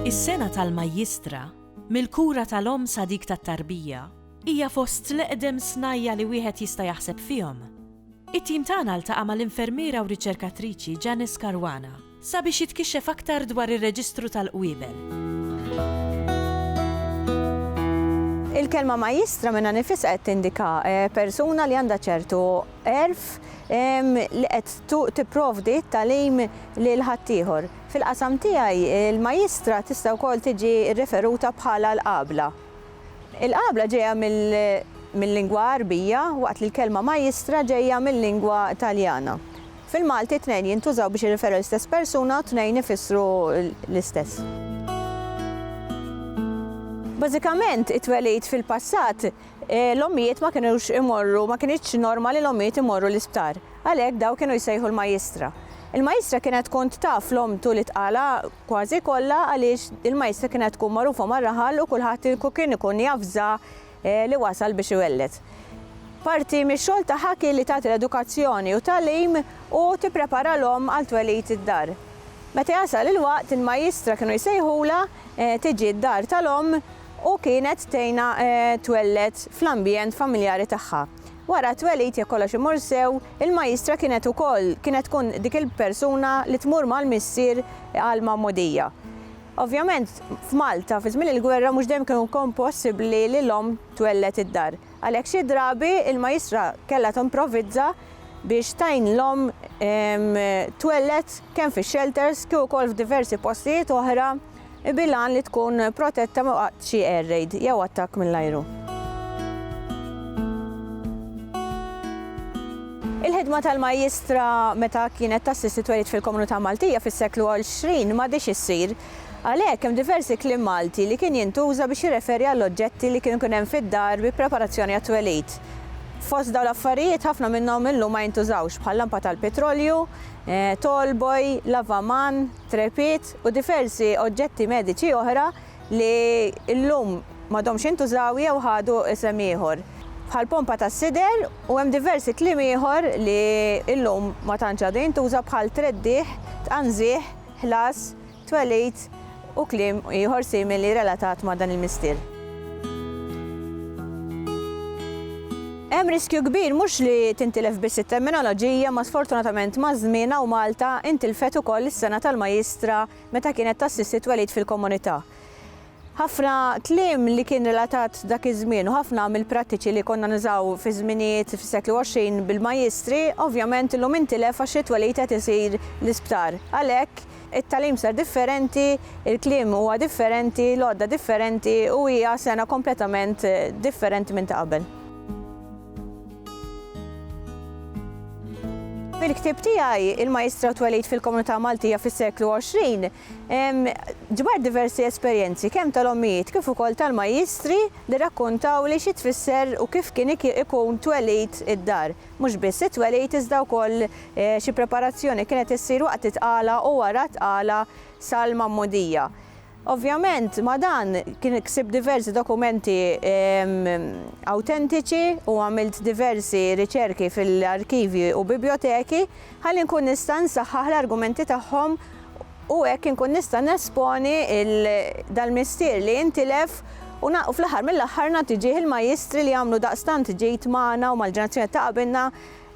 Is-sena tal-Majjistra, mill-kura tal-om sa dik tat-tarbija, hija fost l-eqdem snajja li wieħed jista' jaħseb fihom. It-tim tagħna ltaqa' mal-infermiera u riċerkatriċi Janice Caruana sabiex jitkixxef aktar dwar ir-reġistru tal-qwiebel. Il-kelma majjistra minna nifisha qed tindika persuna li għandha ċertu erf li qed tipprovdi t-tagħlim lil ħaddieħor. Fil-qasam tiegħi il-majjistra tista' wkoll tiġi rreferuta bħala l-qabla. Il-qabla ġejja mill-lingwa Arbija waqt li l-kelma majjistra ġejja mill-lingwa Taljana. Fil-Malti tnejn jintużaw biex jirreferu l-istess persuna u tnejn ifissru l-istess. Bażikament it-twelid fil-passat l-ommijiet ma kienx normali l-ommijiet imorru l-isptar. Għalhekk daw kienu jsejħu l-majjistra. Il-majjistra kienet tkun taf l-omtu li tqala kważi kollha għaliex il-majjistra kienet tkun magħrufa mar-raħal u kulħadd kien ikun jafża li wasal biex iwellet. Parti mix-xogħol tagħha kien li tagħti l-edukazzjoni u tagħlim u tipprepara l-om għal twelid id-dar. Meta jasal il-waqt il-majjistra kienu jsejħula tiġi d-dar tal-om u kienet tgħinha twellet fl-ambjent familjari tagħha. Wara twelid jekk kollox imur sew, il-majjistra kienet tkun dik il-persuna li tmur mal-missier għal mammudija. Ovvjament f'Malta fi żmien il-gwerra mhux dejjem kien ikun possibbli li l-om twellet id-dar. Għalhekk xi drabi il-majjistra kellha timprovvizza biex tajn l-om twellet kemm fix-shelters kif ukoll f'diversi postijiet oħra bilan li tkun protetta waqt xi air raid jew attakk mill-ajru. Il-ħidma tal-majjistra meta kienet tassisti twelid fil-komunità Maltija fis-seklu 20 m'għadix issir. Għalhekk hemm diversi kliem Malti li kien jintuża biex jirreferi għall-oġġetti li kienu hemm fid-dar bi preparazzjoni għat-twelid. Fost dawn l-affarijiet ħafna minnhom illum ma jintużawx bħal lampa tal-petrolju, tolboj, lavaman, trepit u diversi oġġetti mediċi oħra li llum m'għadhomx jintużaw jew ħadu isem ieħor. Bħal pompa tas-sider u hemm diversi kliem ieħor li llum ma tantx għadu jintuża bħal treddieħ, tqanżieħ, ħlas, twelid u kliem ieħor simili relatat ma' dan il-mistier. Hemm riskju kbir mhux li tintilef biss it-terminoloġija ma sfortunatament ma' żmienha u Malta intilfet ukoll is-sena tal-majjistra meta kienet tassisti twelid fil-komunità. Ħafna kliem li kien relatat dak iż-żmien u ħafna mill-prattiċi li konna nużaw fi żminijiet fis-seklu 20 bil-majjistri ovvjament illum intilef għax it-twelid qed isir l-isptar. Għalhekk it-tagħlim sar differenti, il-kliem huwa differenti, l-għodda differenti u hija sena kompletament differenti minn ta' qabel. Fil-ktieb tiegħi il-majjistra twelid fil-komunità Maltija fis-seklu 20 ġbar diversi esperjenzi kemm tal-ommijiet kif ukoll tal-majjistri li rakkuntaw li xi tfisser u kif kien ikun twelid id-dar. Mhux biss it-twelid iżda wkoll xi preparazzjoni kienet issir waqt it-tqala u wara tqala sal-mammudija. Ovvjament ma' dan kien ksib diversi dokumenti awtentiċi u għamilt diversi riċerki fil-arkivi u biblioteki ħalli nkun nista' nsaħħaħ l-argumenti tagħhom u hekk inkun nista' nesponi dal-mistier li intilef u fl-aħħar mill-aħħar nagħtiġih il-majjistri li għamlu daqstant ġejt magħna u mal-ġenerazzjoni ta' qabilna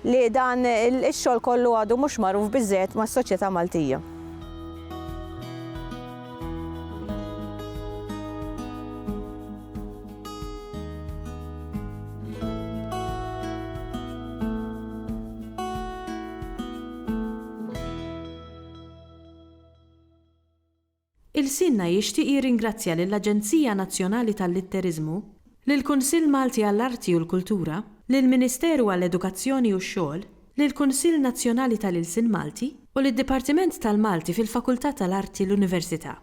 li dan ix-xogħol kollu għadu mhux magħruf biżżejjed mas-soċjetà Maltija. Il-Sinna jixtieq jirringrazzja lill-Aġenzija Nazzjonali tal-Litterizmu, lill-Kunsill Malti għall-Arti u l-Kultura, lill-Ministeru għall-Edukazzjoni u x-Xogħol, lill-Kunsill Nazzjonali tal-Ilsien Malti u lid-Dipartiment tal-Malti fil-Fakultà tal-Arti l-Università.